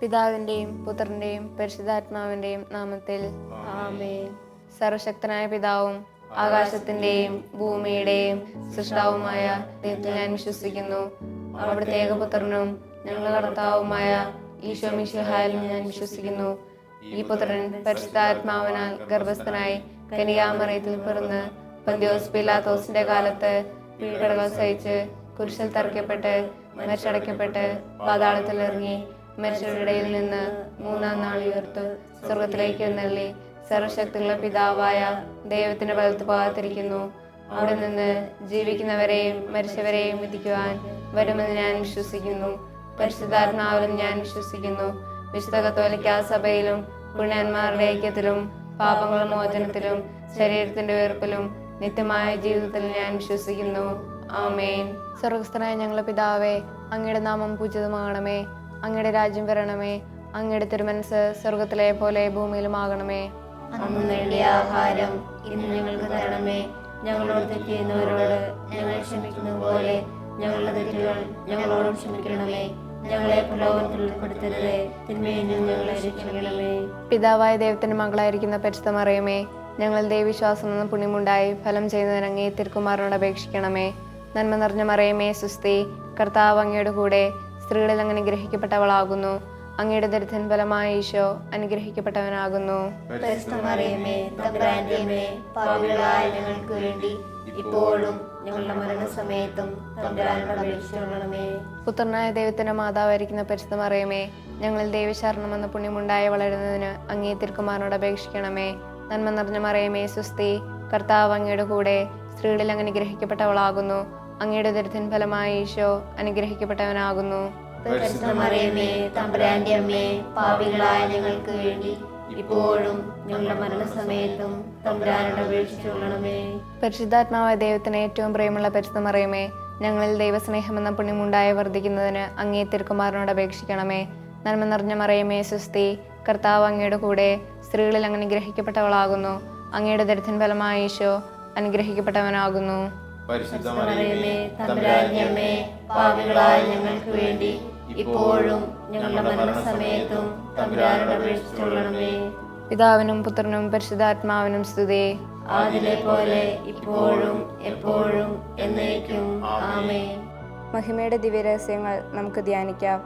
പിതാവിന്റെയും പുത്രന്റെയും പരിശുദ്ധാത്മാവിന്റെയും നാമത്തിൽ ആമേൻ. സർവശക്തനായ പിതാവും ആകാശത്തിന്റെയും ഭൂമിയുടെയും സൃഷ്ടാവുമായ ദൈവത്തിൽ ഞാൻ വിശ്വസിക്കുന്നു. അവിടുത്തെ ഏകപുത്രനും ഞങ്ങളുടെ കർത്താവുമായ ഈശോ മിശിഹായിലും ഞാൻ വിശ്വസിക്കുന്നു. ഈ പുത്രൻ പരിശുദ്ധാത്മാവിനാൽ ഗർഭസ്ഥനായി കന്യകാമറിയത്തിൽ പിറന്ന് പന്തിയോസ് പീലാത്തോസിന്റെ കാലത്ത് പീഡകൾ സഹിച്ച് കുരിശിൽ തറയ്ക്കപ്പെട്ട് മരിച്ചടയ്ക്കപ്പെട്ട് പാതാളത്തിൽ ഇറങ്ങി മരിച്ചവരുടെ ഇടയിൽ നിന്ന് മൂന്നാം നാൾ ഉയർത്തു സ്വർഗത്തിലേക്ക് എഴുന്നള്ളി സർവശക്തിയുള്ള പിതാവായ ദൈവത്തിന്റെ വലത്ത് ഭാഗത്തിരിക്കുന്നു. അവിടെ നിന്ന് ജീവിക്കുന്നവരെയും മരിച്ചവരെയും വിധിക്കുവാൻ വരുമെന്ന് ഞാൻ വിശ്വസിക്കുന്നു. പരിശുദ്ധാത്മാവിലും ഞാൻ വിശ്വസിക്കുന്നു. വിശുദ്ധ കത്തോലിക്കാ സഭയിലും പുണ്യന്മാരുടെ ഐക്യത്തിലും പാപങ്ങളുടെ മോചനത്തിലും ശരീരത്തിന്റെ ഉയർപ്പിലും നിത്യമായ ജീവിതത്തിൽ ഞാൻ വിശ്വസിക്കുന്നു. ആമേൻ. സ്വർഗസ്ഥനായ ഞങ്ങളുടെ പിതാവേ, അങ്ങയുടെ നാമം പൂജിതമാകണമേ. അങ്ങയുടെ രാജ്യം വരണമേ. അങ്ങയുടെ തിരുമനസ് സ്വർഗത്തിലെ പോലെ ഭൂമിയിലുമാകണമേ. അന്ന് വേണ്ടിയ ആഹാരം ഇന്ന് ഞങ്ങൾക്ക് തരണമേ. ഞങ്ങളോട് തെറ്റ് ചെയ്യുന്നവരോട് ഞങ്ങൾ ക്ഷമിക്കുന്നത് പോലെ ഞങ്ങളുടെ തെറ്റുകൾ ഞങ്ങളോടും ക്ഷമിക്കണമേ. ഞങ്ങളെ പ്രലോഭനത്തിൽ ഉൾപ്പെടുത്തരുതേ, തിന്മയിൽ നിന്ന് ഞങ്ങളെ രക്ഷിക്കണമേ. പിതാവായ ദൈവത്തിന്റെ മകളായിരിക്കുന്ന പരിശുദ്ധ മറിയമേ, ഞങ്ങൾ ദൈവവിശ്വാസം എന്ന പുണ്യമുണ്ടായി ഫലം ചെയ്യുന്നതിന് അങ്ങേ തിരുക്കുമാരനോട് അപേക്ഷിക്കണമേ. നന്മ നിറഞ്ഞ മറിയമേ സുസ്തി, കർത്താവ് അങ്ങയുടെ കൂടെ സ്ത്രീകളിൽ അങ്ങ് അനുഗ്രഹിക്കപ്പെട്ടവളാകുന്നു. അങ്ങയുടെ ദരിദ്രൻ ഫലമായ ഈശോ അനുഗ്രഹിക്കപ്പെട്ടവനാകുന്നു. പരിശുദ്ധ മറിയമേ, തമ്പുരാന്റെ അമ്മേ, പാപികളായ ഞങ്ങൾക്ക് വേണ്ടി ഇപ്പോഴും ഞങ്ങളുടെ മരണസമയത്തും തമ്പുരാനോട് അപേക്ഷിച്ചുകൊള്ളണമേ. പുത്രനായ ദൈവത്തിന്റെ മാതാവായിരിക്കുന്ന പരിശുദ്ധ മറിയമേ, ഞങ്ങളിൽ ദൈവശരണം എന്ന പുണ്യമുണ്ടായി വളരുന്നതിന് അങ്ങേ തിരുക്കുമാരനോട് അപേക്ഷിക്കണമേ. നന്മ നിറഞ്ഞ മറിയമേ സുസ്തി, കർത്താവ് അങ്ങയുടെ കൂടെ സ്ത്രീകളിൽ അങ്ങ് അനുഗ്രഹിക്കപ്പെട്ടവളാകുന്നു. അങ്ങയുടെ ദരിദ്രൻ ഫലമായ ഈശോ അനുഗ്രഹിക്കപ്പെട്ടവനാകുന്നു. പരിശുദ്ധ മറിയമേ, തമ്പുരാന്റെ അമ്മേ, പാപികളായ ഞങ്ങൾക്ക് വേണ്ടി ഇപ്പോഴും ഞങ്ങളുടെ മരണസമയത്തും തമ്പുരാനോട് അപേക്ഷിച്ചുകൊള്ളണമേ. പരിശുദ്ധാത്മാവായ ദൈവത്തിന് ഏറ്റവും പ്രിയമുള്ള പരിശുദ്ധ മറിയമേ, ഞങ്ങളിൽ ദൈവസ്നേഹം എന്ന പുണ്യമുണ്ടായി വർദ്ധിക്കുന്നതിന് അങ്ങേ തിരുക്കുമാരനോട് അപേക്ഷിക്കണമേ. നന്മ നിറഞ്ഞ മറിയമേ സുസ്തി, കർത്താവ് അങ്ങയുടെ കൂടെ സ്ത്രീകളിൽ അങ്ങ് അനുഗ്രഹിക്കപ്പെട്ടവളാകുന്നു. അങ്ങയുടെ ദരിദ്രൻ ഫലമായ ഈശോ അനുഗ്രഹിക്കപ്പെട്ടവനാകുന്നു. പരിശുദ്ധ മറിയമേ, തമ്പുരാന്റെ അമ്മേ, പാപികളായ ഞങ്ങൾക്ക് വേണ്ടി ഇപ്പോഴും ഞങ്ങളുടെ മരണസമയത്തും തമ്പുരാനോട് അപേക്ഷിച്ചുകൊള്ളണമേ. പിതാവിനും പുത്രനും പരിശുദ്ധാത്മാവിനും സ്തുതി. ആദിലെ പോലെ ഇപ്പോഴും എപ്പോഴും എന്നേക്കും ആമേൻ. മഹിമയുടെ ദിവ്യരഹസ്യങ്ങൾ നമുക്ക് ധ്യാനിക്കാം.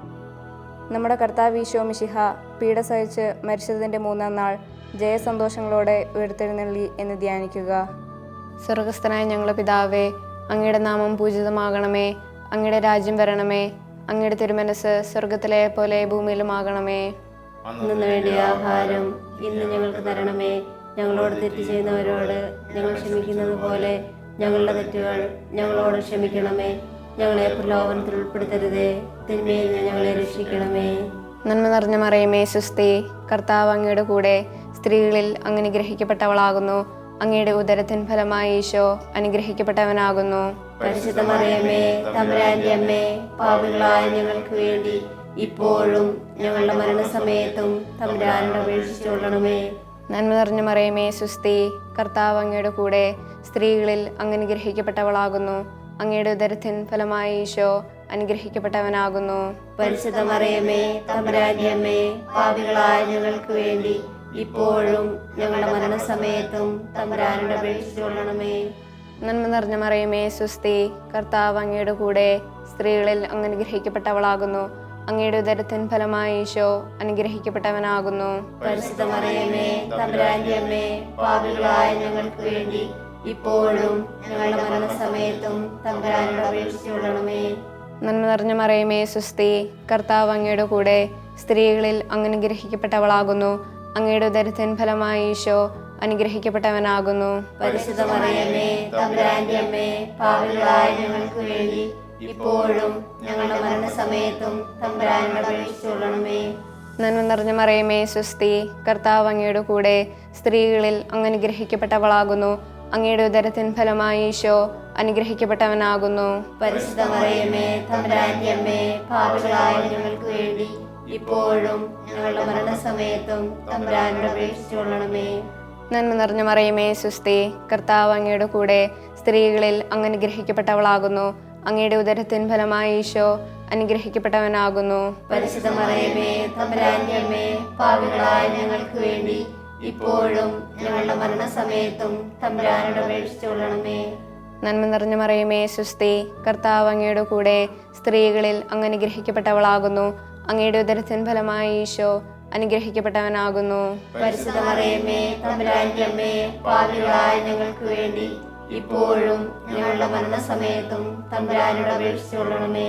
നമ്മുടെ കർത്താവ് ഈശോ മിശിഹ പീഡ സഹിച്ച് മരിച്ചതിൻ്റെ മൂന്നാം നാൾ ജയസന്തോഷങ്ങളോടെ ഉയർത്തെഴുന്നള്ളി എന്ന് ധ്യാനിക്കുക. സ്വർഗസ്ഥനായ ഞങ്ങളുടെ പിതാവേ, അങ്ങയുടെ നാമം പൂജിതമാകണമേ. അങ്ങയുടെ രാജ്യം വരണമേ. അങ്ങയുടെ തിരുമനസ് സ്വർഗത്തിലെ പോലെ ഭൂമിയിലുമാകണമേ. അന്ന് വേണ്ടിയ ആഹാരം ഇന്ന് ഞങ്ങൾക്ക് തരണമേ. ഞങ്ങളോട് തെറ്റ് ചെയ്യുന്നവരോട് ഞങ്ങൾ ക്ഷമിക്കുന്നത് പോലെ ഞങ്ങളുടെ തെറ്റുകൾ ഞങ്ങളോട് ക്ഷമിക്കണമേ. ഞങ്ങളെ പ്രലോഭനത്തിൽ ഉൾപ്പെടുത്തരുതേ, തിന്മയിൽ നിന്ന് ഞങ്ങളെ രക്ഷിക്കണമേ. നന്മ നിറഞ്ഞ മറിയമേ സുസ്തി, കർത്താവ് അങ്ങയുടെ കൂടെ സ്ത്രീകളിൽ അങ്ങ് അനുഗ്രഹിക്കപ്പെട്ടവളാകുന്നു. അങ്ങയുടെ ഉദരത്തിൻ ഫലമായ ഈശോ അനുഗ്രഹിക്കപ്പെട്ടവനാകുന്നു. പരിശുദ്ധ മറിയമേ, തമ്പുരാന്റെ അമ്മേ, പാപികളായ ഞങ്ങൾക്ക് വേണ്ടി ഇപ്പോഴും ഞങ്ങളുടെ മരണസമയത്തും തമ്പുരാനോട് അപേക്ഷിച്ചുകൊള്ളണമേ. നന്മ നിറഞ്ഞ മറിയമേ സുസ്തി, കർത്താവ് അങ്ങയുടെ കൂടെ സ്ത്രീകളിൽ അങ്ങ് അനുഗ്രഹിക്കപ്പെട്ടവളാകുന്നു. അങ്ങയുടെ ഉദരത്തിൻ ഫലമായ ഈശോ അനുഗ്രഹിക്കപ്പെട്ടവനാകുന്നു. പരിശുദ്ധ മറിയമേ, തമ്പുരാന്റെ അമ്മേ, പാപികളായ ഞങ്ങൾക്ക് വേണ്ടി ഇപ്പോഴും ഞങ്ങളുടെ മരണസമയത്തും തമ്പുരാനോട് അപേക്ഷിച്ചുകൊള്ളണമേ. നന്മ നിറഞ്ഞ മറിയമേ സുസ്തി, കർത്താവ് അങ്ങയുടെ കൂടെ സ്ത്രീകളിൽ അങ്ങ് അനുഗ്രഹിക്കപ്പെട്ടവളാകുന്നു. അങ്ങയുടെ ഉദരത്തിൻ ഫലമായ ഈശോ അനുഗ്രഹിക്കപ്പെട്ടവനാകുന്നു. പരിശുദ്ധ മറിയമേ, തമ്പുരാന്റെ അമ്മേ, പാപികളായ ഞങ്ങൾക്ക് വേണ്ടി ഇപ്പോഴും ഞങ്ങളുടെ മരണസമയത്തും തമ്പുരാനോട് അപേക്ഷിച്ചുകൊള്ളണമേ. നന്മ നിറഞ്ഞ മറിയമേ സുസ്തി, കർത്താവ് അങ്ങയുടെ കൂടെ സ്ത്രീകളിൽ അങ്ങ് അനുഗ്രഹിക്കപ്പെട്ടവളാകുന്നു. അങ്ങയുടെ ഉദരത്തിൻ ഫലമായ ഈശോ അനുഗ്രഹിക്കപ്പെട്ടവനാകുന്നു. പരിശുദ്ധ മറിയമേ, തമ്പുരാന്റെ അമ്മേ, പാപികളായ ഞങ്ങൾക്ക് വേണ്ടി ഇപ്പോഴും ഞങ്ങളുടെ മരണസമയത്തും തമ്പുരാനോട് അപേക്ഷിച്ചുകൊള്ളണമേ. നന്മ നിറഞ്ഞ മറിയമേ സുസ്തി, കർത്താവ് അങ്ങയുടെ കൂടെ സ്ത്രീകളിൽ അങ്ങ് അനുഗ്രഹിക്കപ്പെട്ടവളാകുന്നു. അങ്ങയുടെ ഉദരത്തിൻ ഫലമായ ഈശോ അനുഗ്രഹിക്കപ്പെട്ടവനാകുന്നു. പരിശുദ്ധ മറിയമേ, തമ്പുരാന്റെ അമ്മേ, പാപികളായ ഞങ്ങൾക്ക് വേണ്ടി ഇപ്പോഴും ഞങ്ങളുടെ മരണസമയത്തും തമ്പുരാനോട് അപേക്ഷിച്ചുകൊള്ളണമേ. നന്മ നിറഞ്ഞ മറിയമേ സുസ്തി, കർത്താവ് അങ്ങയുടെ കൂടെ സ്ത്രീകളിൽ അങ്ങ് അനുഗ്രഹിക്കപ്പെട്ടവളാകുന്നു. അങ്ങയുടെ ഉദരത്തിൻ ഫലമായ ഈശോ അനുഗ്രഹിക്കപ്പെട്ടവനാകുന്നു. പരിശുദ്ധ മറിയമേ തമ്പുരാന്റെ അമ്മേ, പാപികളായ ഞങ്ങൾക്ക് വേണ്ടി ഇപ്പോഴും ഞങ്ങളുടെ മരണസമയത്തും തമ്പുരാനോട് അപേക്ഷിച്ചുകൊള്ളണമേ. നന്മ നിറഞ്ഞ മറിയമേ സ്വസ്തി, കർത്താവ് അങ്ങയുടെ കൂടെ, സ്ത്രീകളിൽ അങ്ങ് അനുഗ്രഹിക്കപ്പെട്ടവളാകുന്നു. അങ്ങയുടെ ഉദരത്തിൻ ഫലമായി ഈശോ അനുഗ്രഹിക്കപ്പെട്ടവനാകുന്നു. പരിശുദ്ധ മറിയമേ തമ്പുരാന്റെ അമ്മേ, പാപികളായ ഞങ്ങൾക്ക് വേണ്ടി ഇപ്പോഴും ഞങ്ങളുടെ മരണസമയത്തും തമ്പുരാനോട് അപേക്ഷിച്ചുകൊള്ളണമേ.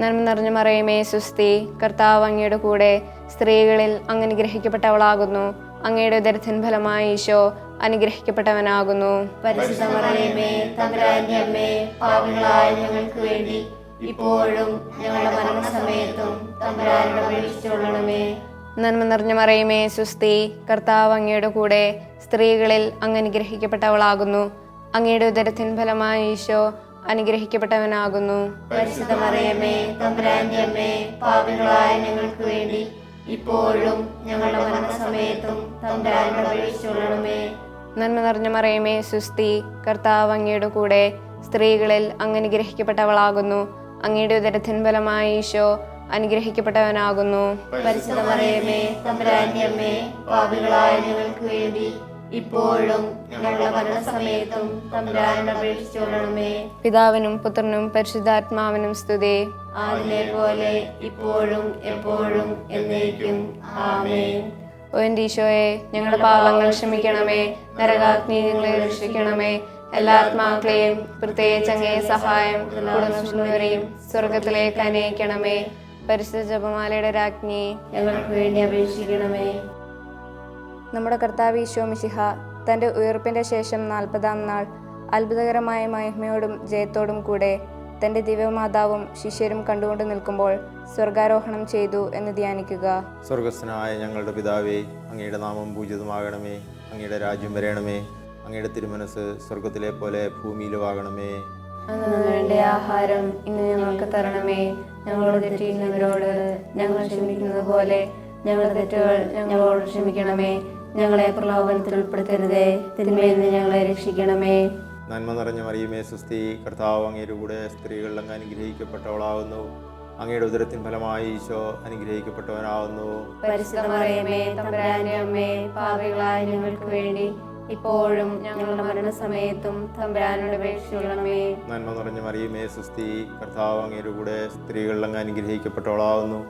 നന്മ നിറഞ്ഞ മറിയമേ സ്വസ്തി, കർത്താവ് അങ്ങയുടെ കൂടെ, സ്ത്രീകളിൽ അങ്ങ് അനുഗ്രഹിക്കപ്പെട്ടവളാകുന്നു. അങ്ങയുടെ ഉദരത്തിൻ ഫലമായി ഈശോ അനുഗ്രഹിക്കപ്പെട്ടവനാകുന്നു. പരിശുദ്ധ മറിയമേ തമ്പുരാന്റെ അമ്മേ, പാപികളായ ഞങ്ങൾക്ക് വേണ്ടി ഇപ്പോഴും ഞങ്ങളുടെ മരണസമയത്തും തമ്പുരാനോട് അപേക്ഷിച്ചുകൊള്ളണമേ. നന്മ നിറഞ്ഞ മറിയമേ സ്വസ്തി, കർത്താവ് അങ്ങയുടെ കൂടെ, സ്ത്രീകളിൽ അങ്ങ് അനുഗ്രഹിക്കപ്പെട്ടവളാകുന്നു. അങ്ങയുടെ ഉദരത്തിൻ ഫലമായി ഈശോ അനുഗ്രഹിക്കപ്പെട്ടവനാകുന്നു. പരിശുദ്ധ മറിയമേ തമ്പുരാന്റെ അമ്മേ, പാപികളായ ഞങ്ങൾക്ക് വേണ്ടി ഇപ്പോഴും ഞങ്ങളുടെ മരണസമയത്തും തമ്പുരാനോട് അപേക്ഷിച്ചുകൊള്ളണമേ. നന്മ നിറഞ്ഞ മറിയമേ സ്വസ്തി, കർത്താവ് അങ്ങയുടെ കൂടെ, സ്ത്രീകളിൽ അങ്ങ് അനുഗ്രഹിക്കപ്പെട്ടവളാകുന്നു. അങ്ങയുടെ ഉദരത്തിൻ ഫലമായി ഈശോ അനുഗ്രഹിക്കപ്പെട്ടവനാകുന്നു. പരിശുദ്ധ മറിയമേ തമ്പുരാന്റെ അമ്മേ, പാപികളായ ഞങ്ങൾക്ക് വേണ്ടി ഇപ്പോഴും ഞങ്ങളുടെ മരണസമയത്തും തമ്പുരാനോട് അപേക്ഷിച്ചുകൊള്ളണമേ. പിതാവിനും പുത്രനും പരിശുദ്ധാത്മാവിനും സ്തുതി. ആദിലെ പോലെ ഇപ്പോഴും എപ്പോഴും എന്നേക്കും ആമേൻ. ഓ എൻ്റെ ഈശോയെ, ഞങ്ങളുടെ പാപങ്ങൾ ക്ഷമിക്കണമേ. നരകാഗ്നി ഞങ്ങളെ രക്ഷിക്കണമേ. എല്ലാ ആത്മാക്കളെയും, പ്രത്യേകിച്ച് അങ്ങേ സഹായം കുടുംബങ്ങളെയും സ്വർഗത്തിലേക്ക് അനയിക്കണമേ. പരിശുദ്ധ ജപമാലയുടെ രാജ്ഞി, ഞങ്ങൾക്ക് വേണ്ടി അപേക്ഷിക്കണമേ. നമ്മുടെ കർത്താവ് ഈശോ മിശിഹ തൻ്റെ ഉയർപ്പിൻ്റെ ശേഷം 40-ാം നാൾ അത്ഭുതകരമായ മഹിമയോടും ജയത്തോടും കൂടെ തൻ്റെ ദിവ്യമാതാവും ശിഷ്യരും കണ്ടുകൊണ്ട് നിൽക്കുമ്പോൾ സ്വർഗാരോഹണം ചെയ്തു എന്ന് ധ്യാനിക്കുക. സ്വർഗസ്ഥനായ ഞങ്ങളുടെ പിതാവേ, അങ്ങയുടെ നാമം പൂജിതമാകണമേ. അങ്ങയുടെ രാജ്യം വരയണമേ. അങ്ങയുടെ തിരുമനസ് സ്വർഗത്തിലെ പോലെ ഭൂമിയിലുമാകണമേ. അന്നു വേണ്ട ആഹാരം ഇന്ന് ഞങ്ങൾക്ക് തരണമേ. ഞങ്ങളോട് തെറ്റ് ചെയ്യുന്നവരോട് ഞങ്ങൾ ക്ഷമിക്കുന്നത് പോലെ ഞങ്ങളുടെ തെറ്റുകൾ ഞങ്ങളോട് ക്ഷമിക്കണമേ. ഞങ്ങളെ പ്രലോഭനത്തിൽ ഉൾപ്പെടുത്തരുതേ, തിന്മയിൽ നിന്ന് ഞങ്ങളെ രക്ഷിക്കണമേ. നന്മ നിറഞ്ഞ മറിയമേ സ്വസ്തി, കർത്താവ് അങ്ങയുടെ കൂടെ, സ്ത്രീകൾ അങ്ങ് അനുഗ്രഹിക്കപ്പെട്ടവളാകുന്നു. അങ്ങയുടെ ഉദരത്തിൻ ഫലമായി ഈശോ അനുഗ്രഹിക്കപ്പെട്ടവനാകുന്നു. പരിശുദ്ധ മറിയമേ തമ്പുരാന്റെ അമ്മേ, പാപികളായ ഞങ്ങൾക്ക് വേണ്ടി ഇപ്പോഴും ഞങ്ങളുടെ മരണസമയത്തും തമ്പുരാനോട് അപേക്ഷിച്ചുകൊള്ളണമേ. നന്മ നിറഞ്ഞ മറിയമേ സ്വസ്തി, കർത്താവ് അങ്ങയുടെ കൂടെ, സ്ത്രീകൾ അങ്ങ് അനുഗ്രഹിക്കപ്പെട്ടവളാകുന്നു.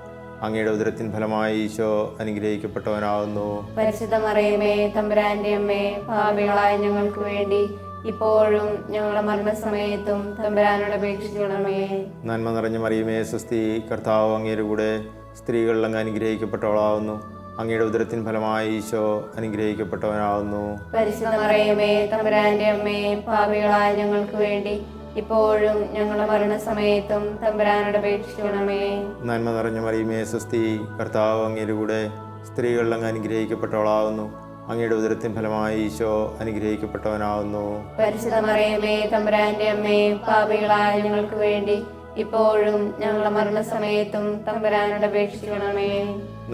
അങ്ങയുടെ ഉദരത്തിൻ ഫലമായി ഈശോ അനുഗ്രഹിക്കപ്പെട്ടവനാകുന്നു. പരിശുദ്ധ മറിയമേ തമ്പുരാന്റെ അമ്മേ, പാപികളായ ഞങ്ങൾക്ക് വേണ്ടി ഇപ്പോഴും ഞങ്ങളുടെ മരണസമയത്തും തമ്പുരാനോട് അപേക്ഷിച്ചുകൊള്ളണമേ. നന്മ നിറഞ്ഞ മറിയമേ സ്വസ്തി, കർത്താവ് അങ്ങയുടെ കൂടെ, സ്ത്രീകൾ അങ്ങ് അനുഗ്രഹിക്കപ്പെട്ടവളാകുന്നു. അങ്ങയുടെ ഉദരത്തിൻ ഫലമായി ഈശോ അനുഗ്രഹിക്കപ്പെട്ടവനാകുന്നു. പരിശുദ്ധ മറിയമേ തമ്പുരാന്റെ അമ്മേ, പാപികളായ ഞങ്ങൾക്ക് വേണ്ടി ഇപ്പോഴും ഞങ്ങളുടെ മരണസമയത്തും തമ്പുരാനോട് അപേക്ഷിച്ചുകൊള്ളണമേ. നന്മ നിറഞ്ഞ മറിയമേ സ്വസ്തി, കർത്താവ് അങ്ങയുടെ കൂടെ, സ്ത്രീകൾ അങ്ങ് അനുഗ്രഹിക്കപ്പെട്ടവളാകുന്നു. അങ്ങയുടെ ഉദരത്തിൻ ഫലമായി ഈശോ അനുഗ്രഹിക്കപ്പെട്ടവനാകുന്നു. പരിശുദ്ധ മറിയമേ തമ്പുരാന്റെ അമ്മേ, പാപികളായ ഞങ്ങൾക്ക് വേണ്ടി ഇപ്പോഴും ഞങ്ങളുടെ മരണസമയത്തും തമ്പുരാനോട് അപേക്ഷിച്ചുകൊള്ളണമേ.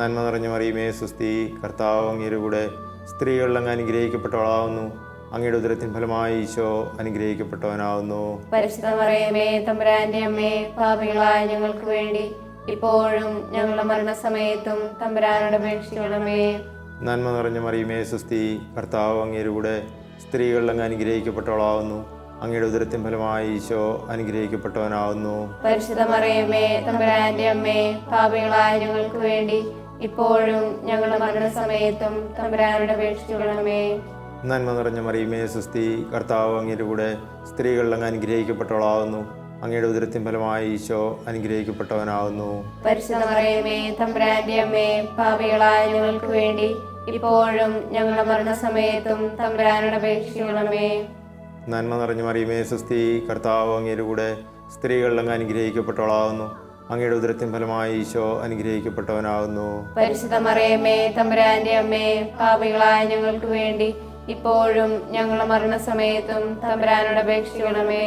നന്മ നിറഞ്ഞ മറിയമേ സ്വസ്തി, കർത്താവ് അങ്ങയുടെ കൂടെ, സ്ത്രീകൾ അങ്ങ് അനുഗ്രഹിക്കപ്പെട്ടവളാകുന്നു. അങ്ങയുടെ ഉദരത്തിൻ ഫലമായി ഈശോ അനുഗ്രഹിക്കപ്പെട്ടവനാകുന്നു. പരിശുദ്ധ മറിയമേ തമ്പുരാന്റെ അമ്മേ, പാപികളായ ഞങ്ങൾക്ക് വേണ്ടി ഇപ്പോഴും ഞങ്ങളുടെ മരണസമയത്തും തമ്പുരാനോട് അപേക്ഷിച്ചുകൊള്ളണമേ. നന്മ നിറഞ്ഞ മറിയമേ സ്വസ്തി, കർത്താവ് അങ്ങയുടെ കൂടെ, സ്ത്രീകൾ അങ്ങ് അനുഗ്രഹിക്കപ്പെട്ടവളാകുന്നു. അങ്ങയുടെ ഉദരത്തിൻ ഫലമായി ഈശോ അനുഗ്രഹിക്കപ്പെട്ടവനാകുന്നു. പരിശുദ്ധ മറിയമേ തമ്പുരാന്റെ അമ്മേ, പാപികളായ ഞങ്ങൾക്ക് വേണ്ടി ഇപ്പോഴും ഞങ്ങളുടെ മരണസമയത്തും തമ്പുരാനോട് അപേക്ഷിച്ചുകൊള്ളണമേ. നന്മ നിറഞ്ഞ മറിയമേ സ്വസ്തി, കർത്താവ് അങ്ങയുടെ കൂടെ, സ്ത്രീകൾ അങ്ങ് അനുഗ്രഹിക്കപ്പെട്ടവളാകുന്നു. അങ്ങയുടെ ഉദരത്തിൻ ഫലമായി ഈശോ അനുഗ്രഹിക്കപ്പെട്ടവനാകുന്നു. പരിശുദ്ധ മറിയമേ തമ്പുരാന്റെ അമ്മേ, പാപികളായ ഞങ്ങൾക്ക് വേണ്ടി ഇപ്പോഴും ഞങ്ങളുടെ മരണസമയത്തും തമ്പുരാനോട് അപേക്ഷിച്ചുകൊള്ളണമേ. നന്മ നിറഞ്ഞ മറിയമേ സ്വസ്തി, കർത്താവ് അങ്ങയുടെ കൂടെ, സ്ത്രീകൾ അങ്ങ് അനുഗ്രഹിക്കപ്പെട്ടവളാകുന്നു. അങ്ങയുടെ ഉദരത്തിൻ ഫലമായി ഈശോ അനുഗ്രഹിക്കപ്പെട്ടവനാകുന്നു. പരിശുദ്ധ മറിയമേ തമ്പുരാന്റെ അമ്മേ, പാപികളായ ഞങ്ങൾക്ക് വേണ്ടി ഇപ്പോഴും ഞങ്ങളുടെ മരണസമയത്തും തമ്പുരാനോട് അപേക്ഷിച്ചുകൊള്ളണമേ.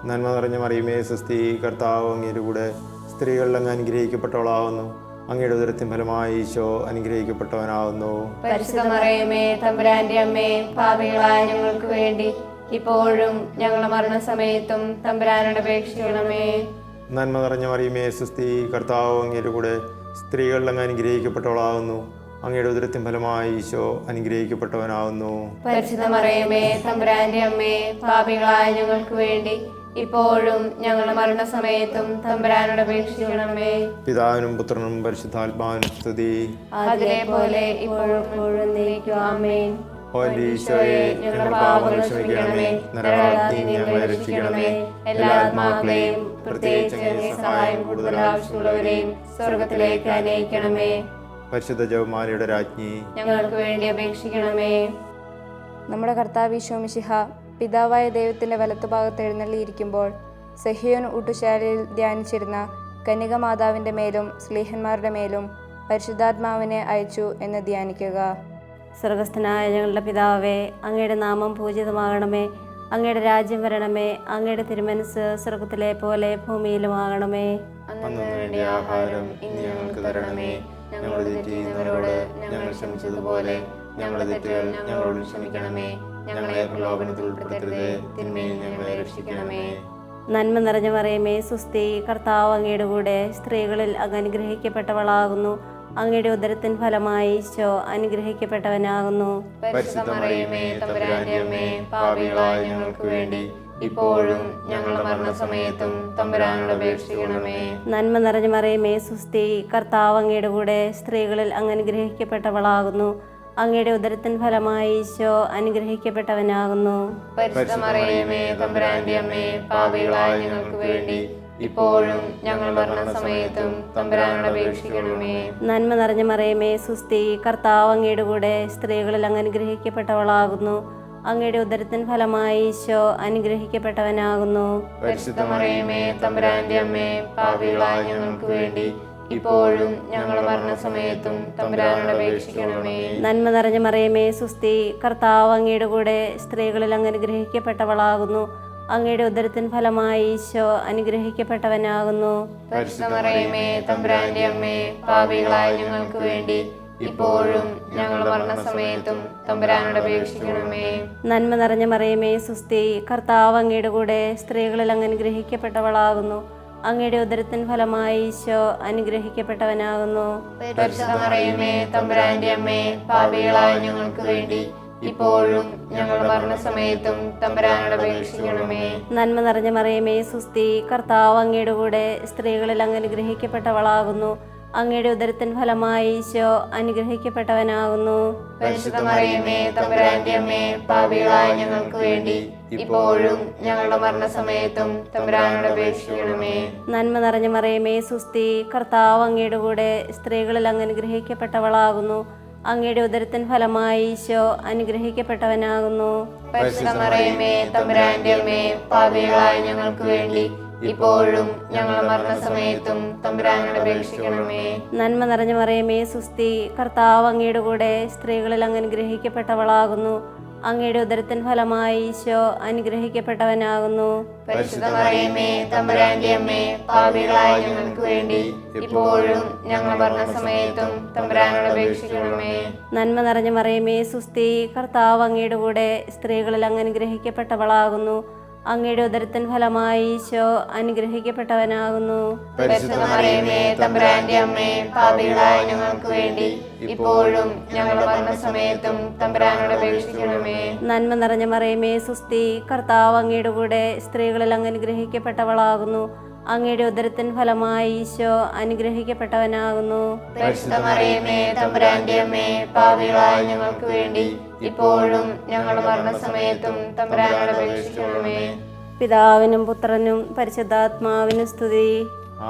നന്മ നിറഞ്ഞ മറിയമേ സ്വസ്തി, കർത്താവ് അങ്ങയുടെ കൂടെ, സ്ത്രീകൾ അങ്ങ് അനുഗ്രഹിക്കപ്പെട്ടവളാകുന്നു. അങ്ങയുടെ ഉദരത്തിൻ ഫലമായി ഈശോ അനുഗ്രഹിക്കപ്പെട്ടവനാകുന്നു. പരിശുദ്ധ മറിയമേ തമ്പുരാന്റെ അമ്മേ, പാപികളായ ഞങ്ങൾക്ക് വേണ്ടി ഇപ്പോഴും ഞങ്ങളുടെ മരണസമയത്തും തമ്പുരാനോട് അപേക്ഷിച്ചുകൊള്ളണമേ. നന്മ നിറഞ്ഞ മറിയമേ സുസ്തി, കർത്താവ് അങ്ങയുടെ കൂടെ സ്ത്രീകളിൽ അങ്ങ് അനുഗ്രഹിക്കപ്പെട്ടവളാകുന്നു. അങ്ങയുടെ ഉദരത്തിൻ ഫലമായി ഈശോ അനുഗ്രഹിക്കപ്പെട്ടവനാകുന്നു. പരിശുദ്ധ മറിയമേ തമ്പുരാന്റെ അമ്മേ, പാപികളായ ഞങ്ങൾക്ക് വേണ്ടി ഇപ്പോഴും ഞങ്ങളുടെ മരണസമയത്തും തമ്പുരാനോട് അപേക്ഷിക്കണമേ. പിതാവിനും പുത്രനും പരിശുദ്ധാത്മാവിനും സ്തുതി. അതിലെ പോലെ ഇപ്പോഴും എന്നേക്കും ആമേൻ. ഓ എൻ്റെ ഈശോയെ, ഞങ്ങളുടെ പാപങ്ങൾ ക്ഷമിക്കണമേ, നരകാഗ്നിയിൽ നിന്ന് ഞങ്ങളെ രക്ഷിക്കണമേ. എല്ലാ ആത്മാക്കളെയും പ്രത്യേകിച്ച് അങ്ങേ സഹായം കൂടുതൽ ആവശ്യമുള്ളവരെയും സ്വർഗത്തിലേക്ക് അനയിക്കണമേ. പരിശുദ്ധ ജപമാലയുടെ രാജ്ഞി, ഞങ്ങൾക്ക് വേണ്ടി അപേക്ഷിക്കണമേ. നമ്മുടെ കർത്താവ് ഈശോ മിശിഹ പിതാവായ ദൈവത്തിൻ്റെ വലത്തുഭാഗത്ത് എഴുന്നള്ളിയിരിക്കുമ്പോൾ സെഹിയോൻ ഊട്ടുശാലയിൽ ധ്യാനിച്ചിരുന്ന കന്യകമാതാവിൻ്റെ മേലും സ്ലീഹന്മാരുടെ മേലും പരിശുദ്ധാത്മാവിനെ അയച്ചു എന്ന് ധ്യാനിക്കുക. സ്വർഗസ്ഥനായ ഞങ്ങളുടെ പിതാവേ, അങ്ങയുടെ നാമം പൂജിതമാകണമേ. അങ്ങയുടെ രാജ്യം വരണമേ. അങ്ങയുടെ തിരുമനസ് സ്വർഗത്തിലെ പോലെ ഭൂമിയിലുമാകണമേ. അന്നു വേണ്ട ആഹാരം ഇന്ന് ഞങ്ങൾക്ക് തരണമേ. ഞങ്ങളോട് തെറ്റ് ചെയ്യുന്നവരോട് ഞങ്ങൾ ക്ഷമിച്ചതുപോലെ ഞങ്ങളുടെ തെറ്റുകൾ ഞങ്ങളോട് ക്ഷമിക്കണമേ. ഞങ്ങളെ പ്രലോഭനത്തിൽ ഉൾപ്പെടുത്തരുതേ, തിന്മയിൽ ഞങ്ങളെ രക്ഷിക്കണമേ. നന്മ നിറഞ്ഞ മറിയമേ സുസ്തി, കർത്താവ് അങ്ങയുടെ കൂടെ സ്ത്രീകളിൽ അങ്ങ് അനുഗ്രഹിക്കപ്പെട്ടവളാകുന്നു. അങ്ങയുടെ ഉദരത്തിൻ ഫലമായി ഈശോ അനുഗ്രഹിക്കപ്പെട്ടവനാകുന്നു. പരിശുദ്ധ മറിയമേ തമ്പുരാന്റെ അമ്മേ, പാപികളായ ഞങ്ങൾക്ക് വേണ്ടി ഇപ്പോഴും ഞങ്ങളുടെ മരണസമയത്തും തമ്പുരാനോട് അപേക്ഷിക്കണമേ. നന്മ നിറഞ്ഞ മറിയമേ സുസ്തി, കർത്താവ് അങ്ങയുടെ കൂടെ സ്ത്രീകളിൽ അങ്ങ് അനുഗ്രഹിക്കപ്പെട്ടവളാകുന്നു. അങ്ങയുടെ ഉദരത്തിൻ ഫലമായി ഈശോ അനുഗ്രഹിക്കപ്പെട്ടവനാകുന്നു. പരിശുദ്ധ മറിയമേ തമ്പുരാന്റെ അമ്മേ, പാപികളായ ഞങ്ങൾക്ക് വേണ്ടി ഇപ്പോഴും ഞങ്ങൾ മരണസമയത്തും തമ്പുരാനോട് അപേക്ഷിക്കണമേ. നന്മ നിറഞ്ഞ മറിയമേ സുസ്തി, കർത്താവ് അങ്ങയുടെ കൂടെ സ്ത്രീകളിൽ അങ്ങ് അനുഗ്രഹിക്കപ്പെട്ടവളാകുന്നു. അങ്ങയുടെ ഉദരത്തിൻ ഫലമായി ഈശോ അനുഗ്രഹിക്കപ്പെട്ടവനാകുന്നു. പരിശുദ്ധ മറിയമേ തമ്പുരാന്റെ അമ്മേ, പാപികളായ ഞങ്ങൾക്ക് വേണ്ടി ഇപ്പോഴും ഞങ്ങൾ മരണസമയത്തും തമ്പുരാനോട് അപേക്ഷിക്കണമേ. നന്മ നിറഞ്ഞ മറിയമേ സുസ്തി, കർത്താവ് അങ്ങയുടെ കൂടെ സ്ത്രീകളിൽ അങ്ങ് അനുഗ്രഹിക്കപ്പെട്ടവളാകുന്നു. അങ്ങയുടെ ഉദരത്തിൻ ഫലമായി ഈശോ അനുഗ്രഹിക്കപ്പെട്ടവനാകുന്നു. പരിശുദ്ധ മറിയമേ തമ്പുരാന്റെ അമ്മേ, പാപികളായ ഞങ്ങൾക്ക് വേണ്ടി ഇപ്പോഴും ഞങ്ങളുടെ മരണസമയത്തും തമ്പുരാനോട് അപേക്ഷിക്കണമേ. നന്മ നിറഞ്ഞ മറിയമേ സുസ്തി, കർത്താവ് അങ്ങയുടെ കൂടെ സ്ത്രീകളിൽ അങ്ങ് അനുഗ്രഹിക്കപ്പെട്ടവളാകുന്നു. അങ്ങയുടെ ഉദരത്തിൻ ഫലമായി ഈശോ അനുഗ്രഹിക്കപ്പെട്ടവനാകുന്നു. പരിശുദ്ധ മറിയമേ തമ്പുരാന്റെ അമ്മേ, പാപികളായ ഞങ്ങൾക്ക് വേണ്ടി ഇപ്പോഴും ഞങ്ങളുടെ മരണസമയത്തും തമ്പുരാനോട് അപേക്ഷിക്കണമേ. നന്മ നിറഞ്ഞ മറിയമേ സുസ്തി, കർത്താവ് അങ്ങയുടെ കൂടെ സ്ത്രീകളിൽ അങ്ങ് അനുഗ്രഹിക്കപ്പെട്ടവളാകുന്നു. അങ്ങയുടെ ഉദരത്തിൻ ഫലമായി ഈശോ അനുഗ്രഹിക്കപ്പെട്ടവനാകുന്നു. പരിശുദ്ധ മറിയമേ തമ്പുരാന്റെ അമ്മേ, പാപികളായ ഞങ്ങൾക്ക് വേണ്ടി ഇപ്പോഴും ഞങ്ങളുടെ മരണസമയത്തും തമ്പുരാനോട് അപേക്ഷിക്കണമേ. നന്മ നിറഞ്ഞ മറിയമേ സുസ്തി, കർത്താവ് അങ്ങയുടെ കൂടെ സ്ത്രീകളിൽ അങ്ങ് അനുഗ്രഹിക്കപ്പെട്ടവളാകുന്നു. അങ്ങയുടെ ഉദരത്തിൻ ഫലമായി ഈശോ അനുഗ്രഹിക്കപ്പെട്ടവനാകുന്നു. പരിശുദ്ധ മറിയമേ തമ്പുരാന്റെ അമ്മേ, പാപികളായ ഞങ്ങൾക്ക് വേണ്ടി ഇപ്പോഴും ഞങ്ങളുടെ മരണസമയത്തും തമ്പുരാനോട് അപേക്ഷിക്കണമേ. നന്മ നിറഞ്ഞ മറിയമേ സുസ്തി, കർത്താവ് അങ്ങയുടെ കൂടെ സ്ത്രീകളിൽ അങ്ങ് അനുഗ്രഹിക്കപ്പെട്ടവളാകുന്നു. അങ്ങയുടെ ഉദരത്തിൻ ഫലമായി ഈശോ അനുഗ്രഹിക്കപ്പെട്ടവനാകുന്നു. പരിശുദ്ധ മറിയമേ തമ്പുരാന്റെ അമ്മേ, പാപികളായ ഞങ്ങൾക്ക് വേണ്ടി ഇപ്പോഴും ഞങ്ങളുടെ മരണസമയത്തും തമ്പുരാനോട് അപേക്ഷിക്കണമേ. നന്മ നിറഞ്ഞ മറിയമേ സുസ്തി, കർത്താവ് അങ്ങയുടെ കൂടെ സ്ത്രീകളിൽ അങ്ങ് അനുഗ്രഹിക്കപ്പെട്ടവളാകുന്നു. അങ്ങയുടെ ഉദരത്തിൻ ഫലമായി ഈശോ അനുഗ്രഹിക്കപ്പെട്ടവനാകുന്നു. പരിശുദ്ധ മറിയമേ തമ്പുരാന്റെ അമ്മേ, പാപികളായ ഞങ്ങൾക്ക് വേണ്ടി ഇപ്പോഴും ഞങ്ങളുടെ മരണസമയത്തും തമ്പുരാനോട് അപേക്ഷിക്കണമേ. നന്മ നിറഞ്ഞ മറിയമേ സുസ്തി, കർത്താവ് അങ്ങയുടെ കൂടെ സ്ത്രീകളിൽ അങ്ങ് അനുഗ്രഹിക്കപ്പെട്ടവളാകുന്നു. അങ്ങയുടെ ഉദരത്തിൻ ഫലമായി ഈശോ അനുഗ്രഹിക്കപ്പെട്ടവനാകുന്നു. പരിശുദ്ധ മറിയമേ തമ്പുരാന്റെ അമ്മേ, പാപികളായ ഞങ്ങൾക്ക് വേണ്ടി ഇപ്പോഴും ഞങ്ങളുടെ മരണസമയത്തും തമ്പുരാനോട് അപേക്ഷിക്കണമേ. പിതാവിനും പുത്രനും പരിശുദ്ധാത്മാവിനും സ്തുതി.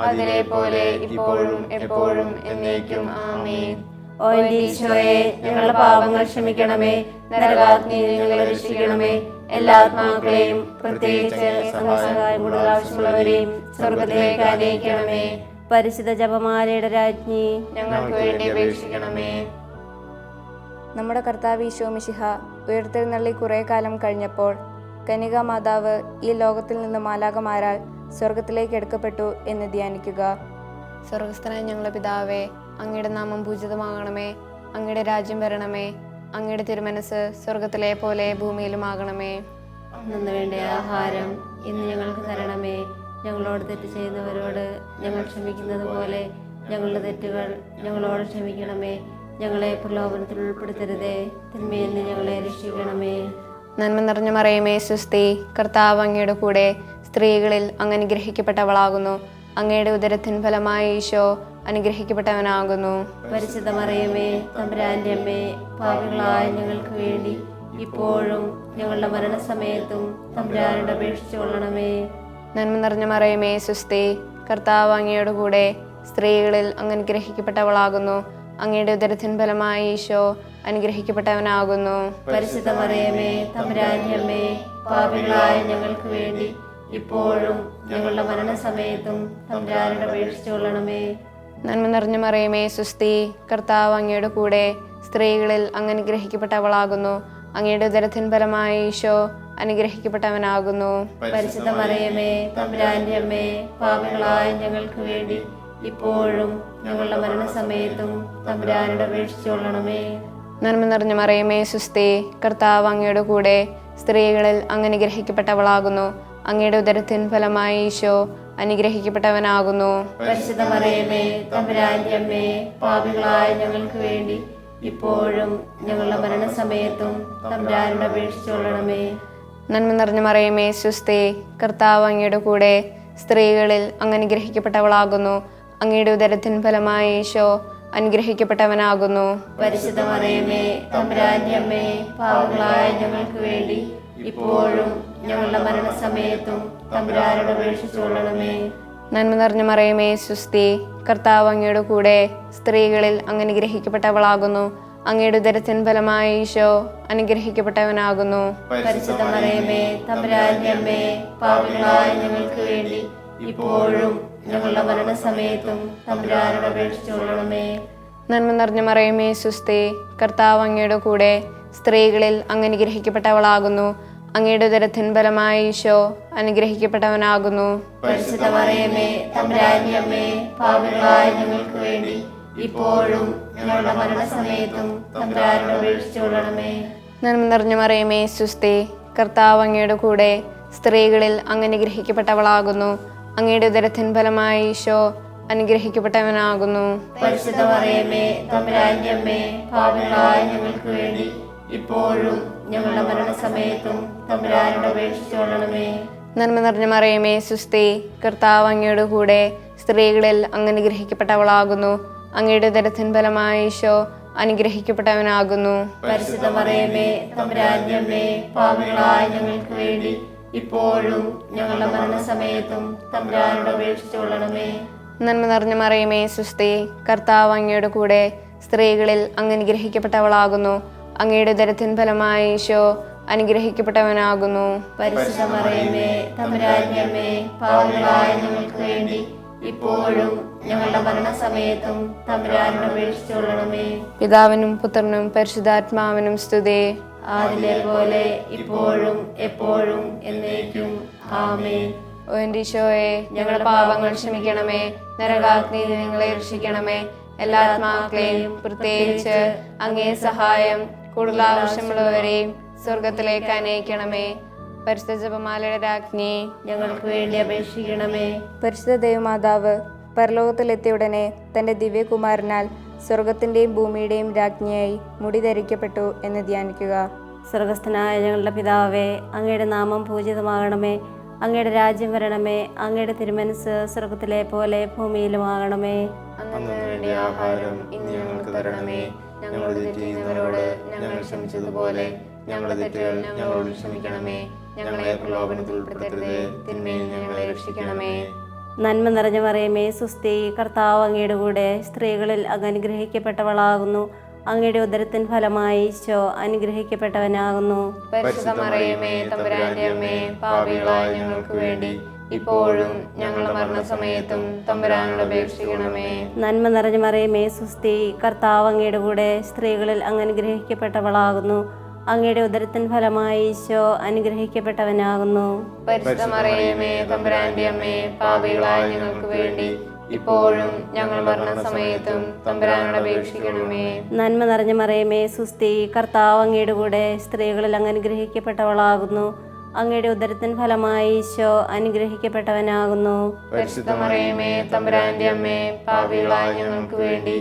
അതിലെ പോലെ ഇപ്പോഴും എപ്പോഴും എന്നേക്കും ആമേൻ. ഓ എൻ്റെ ഈശോയെ, ഞങ്ങളുടെ പാപങ്ങൾ ക്ഷമിക്കണമേ. നരകാഗ്നിയിൽ ഞങ്ങളെ രക്ഷിക്കണമേ. എല്ലാ ആത്മാക്കളെയും പ്രത്യേകിച്ച് സഹായം കൂടുതൽ ആവശ്യമുള്ളവരെയും സ്വർഗത്തിലേക്ക് അനയിക്കണമേ. പരിശുദ്ധ ജപമാലയുടെ രാജ്ഞി, ഞങ്ങൾക്ക് വേണ്ടി അപേക്ഷിക്കണമേ. നമ്മുടെ കർത്താവ് ഈശോ മിശിഹ ഉയർത്തെഴുന്നള്ളി കുറേ കാലം കഴിഞ്ഞപ്പോൾ കന്യകാമാതാവ് ഈ ലോകത്തിൽ നിന്ന് മാലാഖമാരാൽ സ്വർഗത്തിലേക്ക് എടുക്കപ്പെട്ടു എന്ന് ധ്യാനിക്കുക. സ്വർഗസ്ഥനായ ഞങ്ങളുടെ പിതാവേ, അങ്ങയുടെ നാമം പൂജിതമാകണമേ. അങ്ങയുടെ രാജ്യം വരണമേ. അങ്ങയുടെ തിരുമനസ് സ്വർഗത്തിലെ പോലെ ഭൂമിയിലുമാകണമേ. അന്നു വേണ്ട ആഹാരം ഇന്ന് ഞങ്ങൾക്ക് തരണമേ. ഞങ്ങളോട് തെറ്റ് ചെയ്യുന്നവരോട് ഞങ്ങൾ ക്ഷമിക്കുന്നത് പോലെ ഞങ്ങളുടെ തെറ്റുകൾ ഞങ്ങളോട് ക്ഷമിക്കണമേ. ഞങ്ങളെ പ്രലോഭനത്തിൽ ഉൾപ്പെടുത്തരുതേ, തിന്മയിൽ നിന്ന് ഞങ്ങളെ രക്ഷിക്കണമേ. നന്മ നിറഞ്ഞ മറിയമേ സുസ്തി, കർത്താവ് അങ്ങയുടെ കൂടെ, സ്ത്രീകളിൽ അങ്ങ് അനുഗ്രഹിക്കപ്പെട്ടവളാകുന്നു. അങ്ങയുടെ ഉദരത്തിൻ ഫലമായ ഈശോ അനുഗ്രഹിക്കപ്പെട്ടവനാകുന്നു. പരിശുദ്ധ മറിയമേ, തമ്പുരാന്റെ അമ്മേ, പാപികളായ ഞങ്ങൾക്ക് വേണ്ടി ഇപ്പോഴും ഞങ്ങളുടെ മരണസമയത്തും തമ്പുരാനോട് അപേക്ഷിച്ചു കൊള്ളണമേ. നന്മ നിറഞ്ഞ മറിയമേ സുസ്തി, കർത്താവ് അങ്ങയുടെ കൂടെ, സ്ത്രീകളിൽ അങ്ങ് അനുഗ്രഹിക്കപ്പെട്ടവളാകുന്നു. അങ്ങയുടെ ഉദരത്തിൻ ഫലമായ ഈശോ അനുഗ്രഹിക്കപ്പെട്ടവനാകുന്നു. പരിശുദ്ധ മറിയമേ, തമ്പുരാന്റെ അമ്മേ, പാപികളായ ഞങ്ങൾക്ക് വേണ്ടി ഇപ്പോഴും ഞങ്ങളുടെ മരണസമയത്തും തമ്പുരാനോട് അപേക്ഷിച്ചു കൊള്ളണമേ. നന്മ നിറഞ്ഞ മറിയമേ സുസ്തി, കർത്താവ് അങ്ങയുടെ കൂടെ, സ്ത്രീകളിൽ അങ്ങ് അനുഗ്രഹിക്കപ്പെട്ടവളാകുന്നു. അങ്ങയുടെ ഉദരത്തിൻ ഫലമായ ഈശോ അനുഗ്രഹിക്കപ്പെട്ടവനാകുന്നു. പരിശുദ്ധ മറിയമേ, തമ്പുരാന്റെ അമ്മേ, പാപികളായ ഞങ്ങൾക്ക് വേണ്ടി ഇപ്പോഴും ഞങ്ങളുടെ മരണസമയത്തും തമ്പുരാനോട് അപേക്ഷിച്ചു കൊള്ളണമേ. നന്മ നിറഞ്ഞ മറിയമേ സുസ്തി, കർത്താവ് അങ്ങയുടെ കൂടെ, സ്ത്രീകളിൽ അങ്ങ് അനുഗ്രഹിക്കപ്പെട്ടവളാകുന്നു. അങ്ങയുടെ ഉദരത്തിൻ ഫലമായ ഈശോ അനുഗ്രഹിക്കപ്പെട്ടവനാകുന്നു. പരിശുദ്ധ മറിയമേ, തമ്പുരാന്റെ അമ്മേ, പാപികളായ ഞങ്ങൾക്ക് വേണ്ടി ഇപ്പോഴും ഞങ്ങളുടെ മരണസമയത്തും തമ്പുരാനോട് അപേക്ഷിച്ചു കൊള്ളണമേ. നന്മ നിറഞ്ഞ മറിയമേ സുസ്തി, കർത്താവ് അങ്ങയുടെ കൂടെ, സ്ത്രീകളിൽ അങ്ങ് അനുഗ്രഹിക്കപ്പെട്ടവളാകുന്നു. അങ്ങയുടെ ഉദരത്തിൻ ഫലമായ ഈശോ അനുഗ്രഹിക്കപ്പെട്ടവനാകുന്നു. പരിശുദ്ധ മറിയമേ, തമ്പുരാന്റെ അമ്മേ, പാപികളായ ഞങ്ങൾക്ക് വേണ്ടി ഇപ്പോഴും ഞങ്ങളുടെ മരണസമയത്തും തമ്പുരാനോട് അപേക്ഷിച്ചു കൊള്ളണമേ. നന്മ നിറഞ്ഞ മറിയമേ സുസ്തി, കർത്താവ് അങ്ങയുടെ കൂടെ, സ്ത്രീകളിൽ അങ്ങ് അനുഗ്രഹിക്കപ്പെട്ടവളാകുന്നു. അങ്ങയുടെ ഉദരത്തിൻ ഫലമായ ഈശോ അനുഗ്രഹിക്കപ്പെട്ടവനാകുന്നു. പരിശുദ്ധ മറിയമേ, തമ്പുരാന്റെ അമ്മേ, പാപികളായ ഞങ്ങൾക്ക് വേണ്ടി ഇപ്പോഴും ഞങ്ങളുടെ മരണസമയത്തും തമ്പുരാനോട് അപേക്ഷിച്ചു കൊള്ളണമേ. നന്മ നിറഞ്ഞ മറിയമേ സുസ്തി, കർത്താവ് അങ്ങയുടെ കൂടെ, സ്ത്രീകളിൽ അങ്ങ് അനുഗ്രഹിക്കപ്പെട്ടവളാകുന്നു. അങ്ങയുടെ ഉദരത്തിൻ ഫലമായ ഈശോ അനുഗ്രഹിക്കപ്പെട്ടവനാകുന്നു. പരിശുദ്ധ മറിയമേ, തമ്പുരാന്റെ അമ്മേ, പാപികളായ ഞങ്ങൾക്ക് വേണ്ടി ഇപ്പോഴും ഞങ്ങളുടെ മരണസമയത്തും തമ്പുരാനോട് അപേക്ഷിച്ചു കൊള്ളണമേ. നന്മ നിറഞ്ഞ മറിയമേ സുസ്തി, കർത്താവ് അങ്ങയുടെ കൂടെ, സ്ത്രീകളിൽ അങ്ങ് അനുഗ്രഹിക്കപ്പെട്ടവളാകുന്നു. അങ്ങയുടെ ഉദരത്തിൻ ഫലമായ ഈശോ അനുഗ്രഹിക്കപ്പെട്ടവനാകുന്നു. പരിശുദ്ധ മറിയമേ, തമ്പുരാന്റെ അമ്മേ, പാപികളായ ഞങ്ങൾക്ക് വേണ്ടി ഇപ്പോഴും ഞങ്ങളുടെ മരണസമയത്തും തമ്പുരാനോട് അപേക്ഷിച്ചു കൊള്ളണമേ. നന്മ നിറഞ്ഞ മറിയമേ സുസ്തി, കർത്താവ് അങ്ങയുടെ കൂടെ, സ്ത്രീകളിൽ അങ്ങ് അനുഗ്രഹിക്കപ്പെട്ടവളാകുന്നു. അങ്ങയുടെ ഉദരത്തിൻ ഫലമായ ഈശോ അനുഗ്രഹിക്കപ്പെട്ടവനാകുന്നു. പരിശുദ്ധ മറിയമേ, തമ്പുരാന്റെ അമ്മേ, പാപികളായ ഞങ്ങൾക്ക് വേണ്ടി ഇപ്പോഴും ഞങ്ങളുടെ മരണസമയത്തും തമ്പുരാനോട് അപേക്ഷിച്ചു കൊള്ളണമേ. നന്മ നിറഞ്ഞ മറിയമേ സുസ്തി, കർത്താവ് അങ്ങയുടെ കൂടെ, സ്ത്രീകളിൽ അങ്ങ് അനുഗ്രഹിക്കപ്പെട്ടവളാകുന്നു. അങ്ങയുടെ ഉദരത്തിൻ ഫലമായ ഈശോ അനുഗ്രഹിക്കപ്പെട്ടവനാകുന്നു. പരിശുദ്ധ മറിയമേ, തമ്പുരാന്റെ അമ്മേ, പാപികളായ ഞങ്ങൾക്ക് വേണ്ടി ഇപ്പോഴും ഞങ്ങളുടെ മരണസമയത്തും തമ്പുരാനോട് അപേക്ഷിച്ചു കൊള്ളണമേ. പിതാവിനും പുത്രനും പരിശുദ്ധാത്മാവിനും സ്തുതി. ആദിലെ പോലെ ഇപ്പോഴും എപ്പോഴും എന്നേക്കും ആമേൻ. ഓ എൻ്റെ ഈശോയെ, ഞങ്ങളുടെ പാപങ്ങൾ ക്ഷമിക്കണമേ. നരകാഗ്നിയിൽ ഞങ്ങളെ രക്ഷിക്കണമേ. എല്ലാ ആത്മാക്കളെയും, പ്രത്യേകിച്ച് അങ്ങേ സഹായം കൂടുതൽ ആവശ്യമുള്ളവരെയും സ്വർഗത്തിലേക്ക് അനയിക്കണമേ. പരിശുദ്ധ ജപമാലയുടെ രാജ്ഞി, ഞങ്ങൾക്ക് വേണ്ടി അപേക്ഷിക്കണമേ. പരിശുദ്ധ ദൈവമാതാവ് പരലോകത്തിലെത്തിയ ഉടനെ തൻ്റെ ദിവ്യകുമാരനാൽ സ്വർഗത്തിൻ്റെയും ഭൂമിയുടെയും രാജ്ഞിയായി മുടി ധരിക്കപ്പെട്ടു എന്ന് ധ്യാനിക്കുക. സ്വർഗസ്ഥനായ ഞങ്ങളുടെ പിതാവേ, അങ്ങയുടെ നാമം പൂജിതമാകണമേ. അങ്ങയുടെ രാജ്യം വരണമേ. അങ്ങയുടെ തിരുമനസ് സ്വർഗത്തിലെ പോലെ ഭൂമിയിലുമാകണമേ. അന്നു വേണ്ടി ആഹാരം ഇന്ന് ഞങ്ങൾക്ക് തരണമേ. ഞങ്ങളോട് തെറ്റ് ചെയ്യുന്നവരോട് ഞങ്ങൾ ക്ഷമിച്ചതുപോലെ ഞങ്ങളുടെ തെറ്റുകൾ ഞങ്ങളോട് ക്ഷമിക്കണമേ. ഞങ്ങളെ പ്രലോഭനത്തിൽ ഉൾപ്പെടുത്തരുതേ, തിന്മയിൽ നിന്ന് ഞങ്ങളെ രക്ഷിക്കണമേ. നന്മ നിറഞ്ഞ മറിയമേ സുസ്തി, കർത്താവ് അങ്ങയുടെ കൂടെ, സ്ത്രീകളിൽ അങ്ങ് അനുഗ്രഹിക്കപ്പെട്ടവളാകുന്നു. അങ്ങയുടെ ഉദരത്തിൻ ഫലമായി ഈശോ അനുഗ്രഹിക്കപ്പെട്ടവനാകുന്നു. പരിശുദ്ധ മറിയമേ, തമ്പുരാന്റെ അമ്മേ, പാപികളായ ഞങ്ങൾക്ക് വേണ്ടി ഇപ്പോഴും ഞങ്ങളുടെ മരണസമയത്തും തമ്പുരാനോട് അപേക്ഷിക്കണമേ. നന്മ നിറഞ്ഞ മറിയമേ സുസ്തി, കർത്താവ് അങ്ങയുടെ കൂടെ, സ്ത്രീകളിൽ അങ്ങ് അനുഗ്രഹിക്കപ്പെട്ടവളാകുന്നു. അങ്ങയുടെ ഉദരത്തിൻ ഫലമായി ഈശോ അനുഗ്രഹിക്കപ്പെട്ടവനാകുന്നു. പരിശുദ്ധ മറിയമേ, തമ്പുരാന്റെ അമ്മേ, പാപികളായ ഞങ്ങൾക്ക് വേണ്ടി ഇപ്പോഴും ഞങ്ങൾ മരണസമയത്തും തമ്പുരാനോട് അപേക്ഷിക്കണമേ. നന്മ നിറഞ്ഞ മറിയമേ സുസ്തി, കർത്താവ് അങ്ങയുടെ കൂടെ, സ്ത്രീകളിൽ അങ്ങ് അനുഗ്രഹിക്കപ്പെട്ടവളാകുന്നു. അങ്ങയുടെ ഉദരത്തിൻ ഫലമായി ഈശോ അനുഗ്രഹിക്കപ്പെട്ടവനാകുന്നു. പരിശുദ്ധ മറിയമേ തമ്പുരാന്റെ അമ്മേ, പാപികളായ ഞങ്ങൾക്ക് വേണ്ടി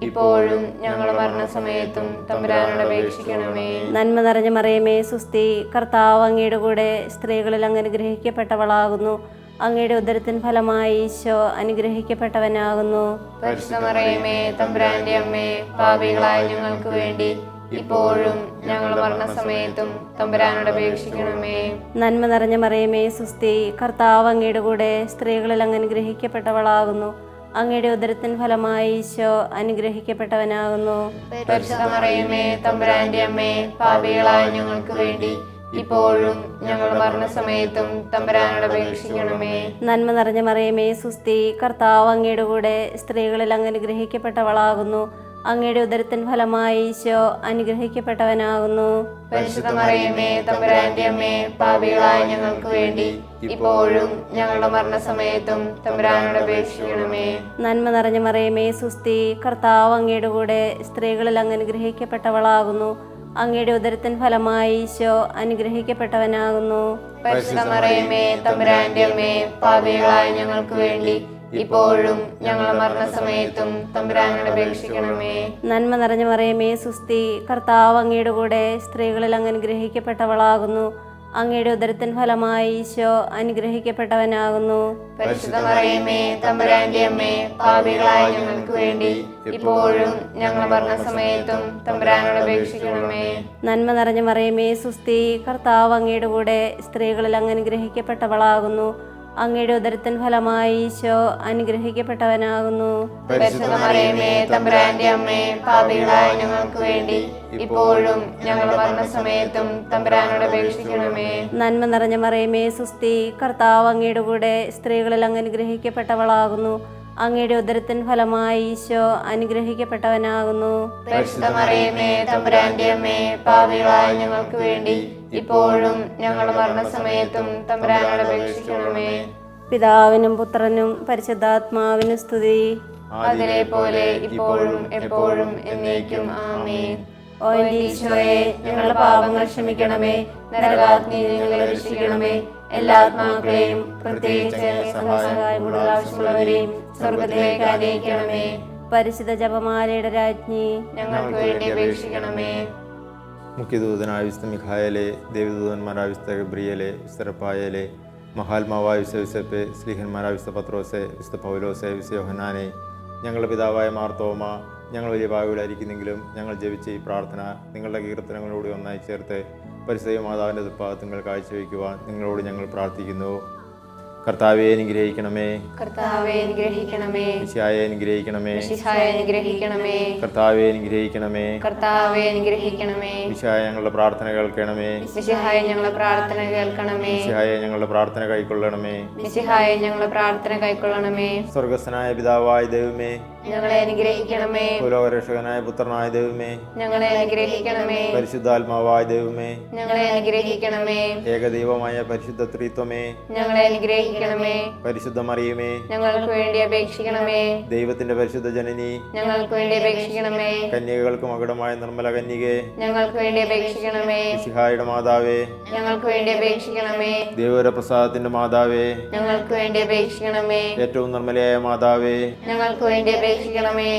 ഇപ്പോഴും ഞങ്ങളുടെ മരണസമയത്തും തമ്പുരാനോട് അപേക്ഷിക്കണമേ. നന്മ നിറഞ്ഞ മറിയമേ സുസ്തി, കർത്താവ് അങ്ങയുടെ കൂടെ സ്ത്രീകളിൽ അങ്ങ് അനുഗ്രഹിക്കപ്പെട്ടവളാകുന്നു. അങ്ങയുടെ ഉദരത്തിൻ ഫലമായി ഈശോ അനുഗ്രഹിക്കപ്പെട്ടവനാകുന്നു. പരിശുദ്ധ മറിയമേ തമ്പുരാന്റെ അമ്മേ, പാപികളായ ഞങ്ങൾക്ക് വേണ്ടി ഇപ്പോഴും ഞങ്ങളുടെ മരണസമയത്തും തമ്പുരാനോട് അപേക്ഷിക്കണമേ. നന്മ നിറഞ്ഞ മറിയമേ സുസ്തി, കർത്താവ് അങ്ങയുടെ കൂടെ സ്ത്രീകളിൽ അങ്ങ് അനുഗ്രഹിക്കപ്പെട്ടവളാകുന്നു. അങ്ങയുടെ ഉദരത്തിൻ ഫലമായി ഈശോ അനുഗ്രഹിക്കപ്പെട്ടവനാകുന്നു. പരിശുദ്ധ മറിയമേ തമ്പുരാന്റെ അമ്മേ, പാപികളായ ഞങ്ങൾക്ക് വേണ്ടി ഇപ്പോഴും ഞങ്ങളുടെ മരണസമയത്തും തമ്പുരാനോട് അപേക്ഷിക്കണമേ. നന്മ നിറഞ്ഞ മറിയമേ സുസ്തി, കർത്താവ് അങ്ങയുടെ കൂടെ സ്ത്രീകളിൽ അങ്ങ് അനുഗ്രഹിക്കപ്പെട്ടവളാകുന്നു. അങ്ങയുടെ ഉദരത്തിൻ ഫലമായി ഈശോ അനുഗ്രഹിക്കപ്പെട്ടവനാകുന്നു. പരിശുദ്ധ മറിയമേ തമ്പുരാന്റെ അമ്മേ, പാപികളായ ഞങ്ങൾക്ക് വേണ്ടി ഇപ്പോഴും ഞങ്ങളുടെ മരണസമയത്തും തമ്പുരാനോട് അപേക്ഷിക്കണമേ. നന്മ നിറഞ്ഞ മറിയമേ സുസ്തി, കർത്താവ് അങ്ങയുടെ കൂടെ സ്ത്രീകളിൽ അങ്ങ് അനുഗ്രഹിക്കപ്പെട്ടവളാകുന്നു. അങ്ങയുടെ ഉദരത്തിൻ ഫലമായി ഈശോ അനുഗ്രഹിക്കപ്പെട്ടവനാകുന്നു. പരിശുദ്ധ മറിയമേ തമ്പുരാന്റെ അമ്മേ, പാപികളായ ഞങ്ങൾക്ക് വേണ്ടി ഇപ്പോഴും ഞങ്ങളുടെ മരണസമയത്തും തമ്പുരാനോട് അപേക്ഷിക്കണമേ. നന്മ നിറഞ്ഞ മറിയമേ സുസ്തി, കർത്താവ് അങ്ങയുടെ കൂടെ സ്ത്രീകളിൽ അങ്ങ് അനുഗ്രഹിക്കപ്പെട്ടവളാകുന്നു. അങ്ങയുടെ ഉദരത്തിൻ ഫലമായി ഈശോ അനുഗ്രഹിക്കപ്പെട്ടവനാകുന്നു. പരിശുദ്ധ മറിയമേ തമ്പുരാന്റെ അമ്മേ, പാപികളായ ഞങ്ങൾക്ക് വേണ്ടി ഇപ്പോഴും ഞങ്ങളുടെ മരണസമയത്തും തമ്പുരാനോട് അപേക്ഷിക്കണമേ. നന്മ നിറഞ്ഞ മറിയമേ സുസ്തി, കർത്താവ് അങ്ങയുടെ കൂടെ സ്ത്രീകളിൽ അങ്ങ് അനുഗ്രഹിക്കപ്പെട്ടവളാകുന്നു. അങ്ങയുടെ ഉദരത്തിൻ ഫലമായി ഈശോ അനുഗ്രഹിക്കപ്പെട്ടവനാകുന്നു. പരിശുദ്ധ മറിയമേ തമ്പുരാന്റെ അമ്മേ, പാപികളായ ഞങ്ങൾക്ക് വേണ്ടി ഇപ്പോഴും ഞങ്ങളുടെ മരണസമയത്തും തമ്പുരാനോട് അപേക്ഷിക്കണമേ. നന്മ നിറഞ്ഞ മറിയമേ സുസ്തി, കർത്താവ് അങ്ങയുടെ കൂടെ സ്ത്രീകളിൽ അങ്ങ് അനുഗ്രഹിക്കപ്പെട്ടവളാകുന്നു. അങ്ങയുടെ ഉദരത്തിൻ ഫലമായി ഈശോ അനുഗ്രഹിക്കപ്പെട്ടവനാകുന്നു. പരിശുദ്ധ മറിയമേ തമ്പുരാന്റെ അമ്മേ, പാപികളായ ഞങ്ങൾക്ക് വേണ്ടി ഇപ്പോഴും ഞങ്ങളുടെ മരണസമയത്തും തമ്പുരാനോട് അപേക്ഷിക്കണമേ. പിതാവിനും പുത്രനും പരിശുദ്ധാത്മാവിനും സ്തുതി. അതിലെ പോലെ ഇപ്പോഴും എപ്പോഴും എന്നേക്കും ആമേൻ. ഓ എൻ്റെ ഈശോയെ, ഞങ്ങളുടെ പാപങ്ങൾ ക്ഷമിക്കണമേ. നരകാഗ്നി ഞങ്ങളെ രക്ഷിക്കണമേ. എല്ലാ ആത്മാക്കളെയും പ്രത്യേകിച്ച് സഹായം കൂടുതൽ ആവശ്യമുള്ളവരെയും സ്വർഗത്തിലേക്ക് ആനയിക്കണമേ. പരിശുദ്ധ ജപമാലയുടെ രാജ്ഞി, ഞങ്ങൾക്ക് വേണ്ടി അപേക്ഷിക്കണമേ. മുഖ്യദൂതനായ വിശുദ്ധ മിഖായേലെ, ദേവദൂതന്മാരായ വിശുദ്ധ ഗബ്രിയേലെ, വിശുദ്ധ റഫായേലെ, മഹാത്മാവായ വിശുദ്ധ യൂസേപ്പെ, സ്ലീഹന്മാരായ വിശുദ്ധ പത്രോസെ, വിശുദ്ധ പൗലോസെ, വിശുദ്ധ യോഹന്നാനെ, ഞങ്ങളുടെ പിതാവായ മാർത്തോമ, ഞങ്ങൾ വലിയ പാവിലായിരിക്കുന്നെങ്കിലും ഞങ്ങൾ ജപിച്ച ഈ പ്രാർത്ഥന നിങ്ങളുടെ കീർത്തനങ്ങളോട് ഒന്നായി ചേർത്ത് പരിശുദ്ധ മാതാവിൻ്റെ തൃപ്പാദങ്ങൾ കാഴ്ചവെക്കുവാൻ നിങ്ങളോട് ഞങ്ങൾ പ്രാർത്ഥിക്കുന്നു. കർത്താവെ അനുഗ്രഹിക്കണമേ. കർത്താവെ അനുഗ്രഹിക്കണമേ. മിശിഹായെ അനുഗ്രഹിക്കണമേ. മിശിഹായെ അനുഗ്രഹിക്കണമേ. കർത്താവെ അനുഗ്രഹിക്കണമേ. കർത്താവെ അനുഗ്രഹിക്കണമേ. മിശിഹായെ ഞങ്ങളുടെ പ്രാർത്ഥന കേൾക്കണമേ. മിശിഹായെ ഞങ്ങളുടെ പ്രാർത്ഥന കേൾക്കണമേ. മിശിഹായെ ഞങ്ങളുടെ പ്രാർത്ഥന കൈക്കൊള്ളണമേ. മിശിഹായെ ഞങ്ങളുടെ പ്രാർത്ഥന കൈക്കൊള്ളണമേ. സ്വർഗസ്ഥനായ പിതാവായ ദൈവമേ, ഞങ്ങളെ അനുഗ്രഹിക്കണമേ. ഭൂലോകരക്ഷകനായ പുത്രനായ ദൈവമേ, ഞങ്ങളെ അനുഗ്രഹിക്കണമേ. പരിശുദ്ധാത്മാവായ ദൈവമേ, ഞങ്ങളെ അനുഗ്രഹിക്കണമേ. ഏകദൈവമായ പരിശുദ്ധ ത്രിത്വമേ, ഞങ്ങളെ അനുഗ്രഹിക്കണമേ. പരിശുദ്ധ മറിയമേ, ഞങ്ങൾക്ക് വേണ്ടി അപേക്ഷിക്കണമേ. ദൈവത്തിന്റെ പരിശുദ്ധ ജനനി, ഞങ്ങൾക്ക് വേണ്ടി അപേക്ഷിക്കണമേ. കന്യകൾക്ക് മകുടമായ നിർമ്മല കന്യകെ, ഞങ്ങൾക്ക് വേണ്ടി അപേക്ഷിക്കണമേ. മിശിഹായുടെ മാതാവേ, ഞങ്ങൾക്ക് വേണ്ടി അപേക്ഷിക്കണമേ. ദേവര പ്രസാദത്തിന്റെ മാതാവേ, ഞങ്ങൾക്ക് വേണ്ടി അപേക്ഷിക്കണമേ. ഏറ്റവും നിർമ്മലയായ മാതാവേ, ഞങ്ങൾക്ക് വേണ്ടി അപേക്ഷിക്കണമേ.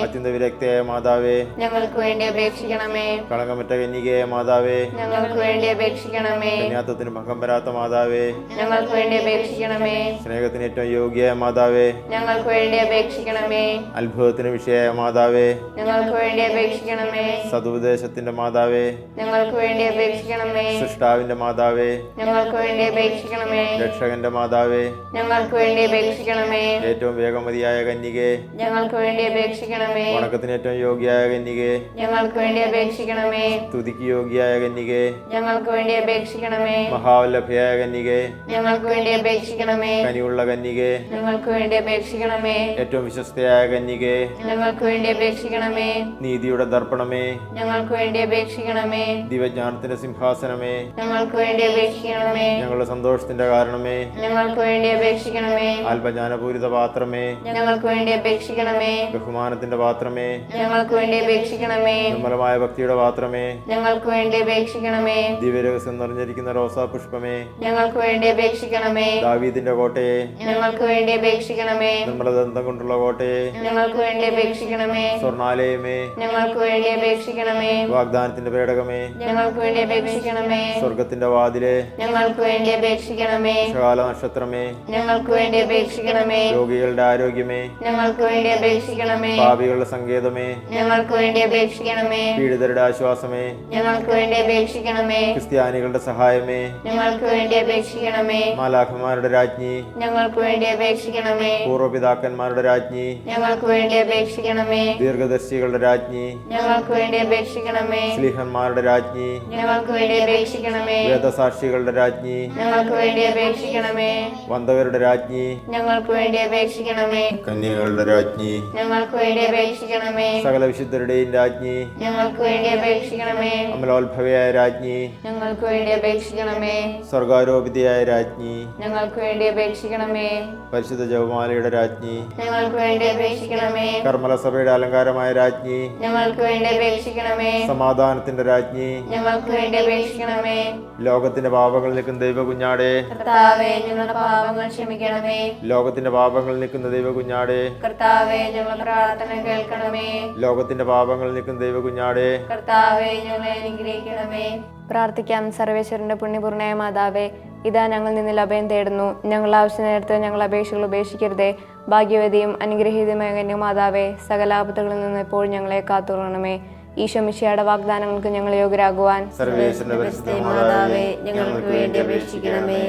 അത്യന്ത വിരക്തയായ മാതാവേ, ഞങ്ങൾക്ക് വേണ്ടി അപേക്ഷിക്കണമേ. കളങ്കമറ്റ കന്യകയായ മാതാവേ, ഞങ്ങൾക്ക് വേണ്ടി അപേക്ഷിക്കണമേ. കന്യാത്വത്തിന് ഭംഗം വരാത്ത മാതാവേ, ഞങ്ങൾക്ക് വേണ്ടി അപേക്ഷിക്കണമേ. സ്നേഹത്തിന് ഏറ്റവും യോഗ്യയായ മാതാവേ, ഞങ്ങൾക്ക് വേണ്ടി അപേക്ഷിക്കണമേ. അത്ഭുതത്തിന് വിഷയമായ മാതാവേ, ഞങ്ങൾക്ക് വേണ്ടി അപേക്ഷിക്കണമേ. സതുപദേശത്തിന്റെ മാതാവേ, ഞങ്ങൾക്ക് വേണ്ടി അപേക്ഷിക്കണമേ. സൃഷ്ടാവിന്റെ മാതാവേ, ഞങ്ങൾക്ക് വേണ്ടി അപേക്ഷിക്കണമേ. രക്ഷകന്റെ മാതാവേ, ഞങ്ങൾക്ക് വേണ്ടി അപേക്ഷിക്കണമേ. ഏറ്റവും വേഗമതിയായ കന്യകെ, ഞങ്ങൾക്ക് വേണ്ടി അപേക്ഷിക്കണമേ. വണക്കത്തിന് ഏറ്റവും യോഗ്യയായ കന്യകെ, ഞങ്ങൾക്ക് വേണ്ടി അപേക്ഷിക്കണമേ. സ്തുതിക്ക് യോഗ്യയായ കന്യകെ, ഞങ്ങൾക്ക് വേണ്ടി അപേക്ഷിക്കണമേ. മഹാവല്ലഭയായ കന്യകെ, ഞങ്ങൾക്ക് വേണ്ടി അപേക്ഷിക്കണമേ. കനിയുള്ള കന്യകേ, ഞങ്ങൾക്ക് വേണ്ടി അപേക്ഷിക്കണമേ. ഏറ്റവും വിശ്വസ്തയായ കന്യകേ, ഞങ്ങൾക്ക് വേണ്ടി അപേക്ഷിക്കണമേ. നീതിയുടെ ദർപ്പണമേ, ഞങ്ങൾക്ക് വേണ്ടി അപേക്ഷിക്കണമേ. ദിവ്യജ്ഞാനത്തിന്റെ സിംഹാസനമേ, ഞങ്ങൾക്ക് വേണ്ടി അപേക്ഷിക്കണമേ. ഞങ്ങളുടെ സന്തോഷത്തിന്റെ കാരണമേ, ഞങ്ങൾക്ക് വേണ്ടി അപേക്ഷിക്കണമേ. ആത്മജ്ഞാനപൂരിത പാത്രമേ, ഞങ്ങൾക്ക് വേണ്ടി അപേക്ഷിക്കണമേ. ബഹുമാനത്തിന്റെ പാത്രമേ, ഞങ്ങൾക്ക് വേണ്ടി അപേക്ഷിക്കണമേ. നിർമ്മലമായ ഭക്തിയുടെ പാത്രമേ, ഞങ്ങൾക്ക് വേണ്ടി അപേക്ഷിക്കണമേ. ദിവ്യരഹസ്യം നിറഞ്ഞിരിക്കുന്ന റോസാ പുഷ്പമേ, ഞങ്ങൾക്ക് വേണ്ടി അപേക്ഷിക്കണമേ. ദാവീദിന്റെ കോട്ടയെ, ഞങ്ങൾക്ക് വേണ്ടി അപേക്ഷിക്കണമേ. നിർമ്മലദന്തം കൊണ്ടുള്ള കോട്ടയെ, ഞങ്ങൾക്ക് വേണ്ടി അപേക്ഷിക്കണമേ. സ്വർണാലയമേ, ഞങ്ങൾക്ക് വേണ്ടി അപേക്ഷിക്കണമേ. വാഗ്ദാനത്തിന്റെ പേടകമേ, ഞങ്ങൾക്ക് വേണ്ടി അപേക്ഷിക്കണമേ. സ്വർഗത്തിന്റെ വാതിലെ, ഞങ്ങൾക്ക് വേണ്ടി അപേക്ഷിക്കണമേ. വിഷകാല നക്ഷത്രമേ, ഞങ്ങൾക്ക് വേണ്ടി അപേക്ഷിക്കണമേ. രോഗികളുടെ ആരോഗ്യമേ, ഞങ്ങൾക്ക് വേണ്ടി അപേക്ഷിക്കണമേ. പാപികളുടെ സങ്കേതമേ, ഞങ്ങൾക്ക് വേണ്ടി അപേക്ഷിക്കണമേ. പീഡിതരുടെ ആശ്വാസമേ, ഞങ്ങൾക്ക് വേണ്ടി അപേക്ഷിക്കണമേ. ക്രിസ്ത്യാനികളുടെ സഹായമേ, ഞങ്ങൾക്ക് വേണ്ടി അപേക്ഷിക്കണമേ. മാലാഖമാരുടെ രാജ്ഞി, ഞങ്ങൾക്ക് വേണ്ടി അപേക്ഷിക്കണമേ. പൂർവ്വപിതാക്കന്മാരുടെ രാജ്ഞി, ഞങ്ങൾക്ക് വേണ്ടി അപേക്ഷിക്കണമേ. ദീർഘദർശികളുടെ രാജ്ഞി, ഞങ്ങൾക്ക് വേണ്ടി അപേക്ഷിക്കണമേ. സ്ലീഹന്മാരുടെ രാജ്ഞി, ഞങ്ങൾക്ക് വേണ്ടി അപേക്ഷിക്കണമേ. വേദസാക്ഷികളുടെ രാജ്ഞി, ഞങ്ങൾക്ക് വേണ്ടി അപേക്ഷിക്കണമേ. വന്ദകരുടെ രാജ്ഞി, ഞങ്ങൾക്ക് വേണ്ടി അപേക്ഷിക്കണമേ. കന്യകളുടെ രാജ്ഞി, ഞങ്ങൾക്ക് വേണ്ടി അപേക്ഷിക്കണമേ. സകല വിശുദ്ധരുടെയും രാജ്ഞി, ഞങ്ങൾക്ക് വേണ്ടി അപേക്ഷിക്കണമേ. അമലോത്ഭവയായ രാജ്ഞി, ഞങ്ങൾക്ക് വേണ്ടി അപേക്ഷിക്കണമേ. സ്വർഗാരോപിതയായ രാജ്ഞി, ഞങ്ങൾക്ക് വേണ്ടി അപേക്ഷിക്കണമേ. പരിശുദ്ധ ജപമാലയുടെ രാജ്ഞി, ഞങ്ങൾക്ക് വേണ്ടി അപേക്ഷിക്കണമേ. കർമ്മല സഭയുടെ അലങ്കാരമായ രാജ്ഞി, ഞങ്ങൾക്ക് വേണ്ടി അപേക്ഷിക്കണമേ. സമാധാനത്തിന്റെ രാജ്ഞി, ഞങ്ങൾക്ക് വേണ്ടി അപേക്ഷിക്കണമേ. ലോകത്തിന്റെ പാപങ്ങൾ നിൽക്കുന്ന ദൈവകുഞ്ഞാടെ, കർത്താവേ, ഞങ്ങളുടെ പാപങ്ങൾ ക്ഷമിക്കണമേ. ലോകത്തിന്റെ പാപങ്ങൾ നിൽക്കുന്ന ദൈവകുഞ്ഞാടെ, കർത്താവേ, ഞങ്ങളുടെ പ്രാർത്ഥന കേൾക്കണമേ. ലോകത്തിന്റെ പാപങ്ങൾ നിൽക്കുന്ന ദൈവകുഞ്ഞാടെ, കർത്താവേ, ഞങ്ങളെ അനുഗ്രഹിക്കണമേ. പ്രാർത്ഥിക്കാം. സർവേശ്വരന്റെ പുണ്യപൂർണ്ണയായ മാതാവേ, ഇതാ ഞങ്ങൾ നിന്നിൽ അഭയം തേടുന്നു. ഞങ്ങളുടെ ആവശ്യ നേരത്ത് ഞങ്ങൾ അപേക്ഷകൾ ഉപേക്ഷിക്കരുതേ. ഭാഗ്യവതിയും അനുഗ്രഹീതമായ കന്യമാതാവേ, സകല ആപത്തുകളിൽ നിന്ന് എപ്പോഴും ഞങ്ങളെ കാത്തുകൊള്ളണമേ. ഈശോ മിശിഹായുടെ വാഗ്ദാനങ്ങൾക്ക് ഞങ്ങൾ യോഗ്യരാകുവാൻ സർവേശ്വരന്റെ പരിശുദ്ധ മാതാവേ, ഞങ്ങൾക്ക് വേണ്ടി അപേക്ഷിക്കണമേ.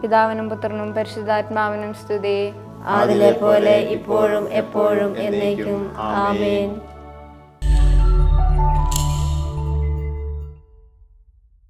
പിതാവിനും പുത്രനും പരിശുദ്ധാത്മാവിനും സ്തുതി. അതിലെ പോലെ ഇപ്പോഴും എപ്പോഴും എന്നേക്കും. ആമേൻ.